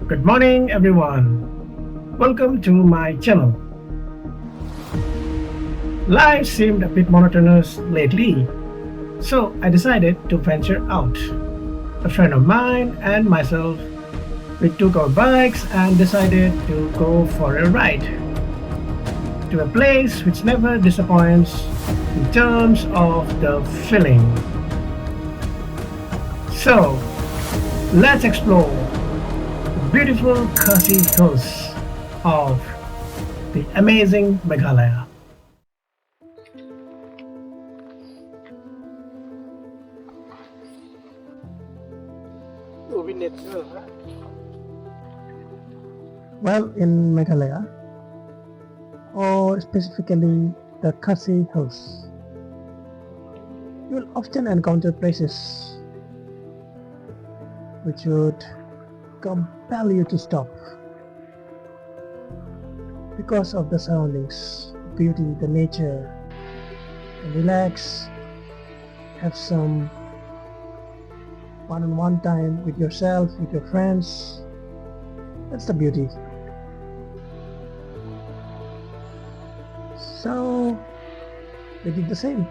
Good morning, everyone. Welcome to my channel. Life seemed a bit monotonous lately, so I decided to venture out. A friend of mine and myself, we took our bikes and decided to go for a ride to a place which never disappoints in terms of the feeling. So, let's explore the beautiful Khasi Hills of the amazing Meghalaya. Well, in Meghalaya, or specifically the Khasi Hills, you will often encounter places which would compel you to stop because of the surroundings, beauty, the nature, and relax, have some one-on-one time with yourself, with your friends. That's the beauty. So they did the same.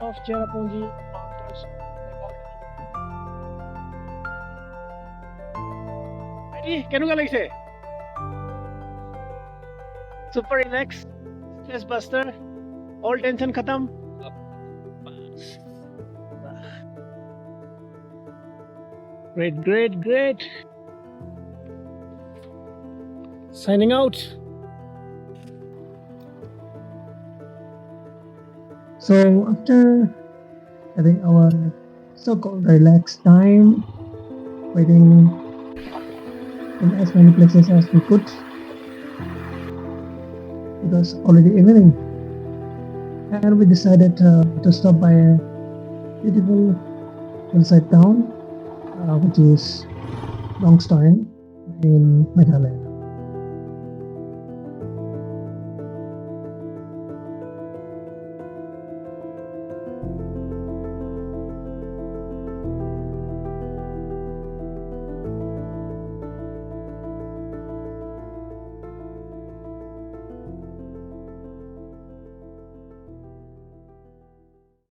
Of Cherrapunji Mountains. কেনেকুৱা লাগিছে? Super relax, stress buster, all tension khatam. Great. Signing out. So after having our so-called relaxed time, waiting in as many places as we could, it was already evening, and we decided to stop by a beautiful hillside town, which is Longstone in Meghalaya.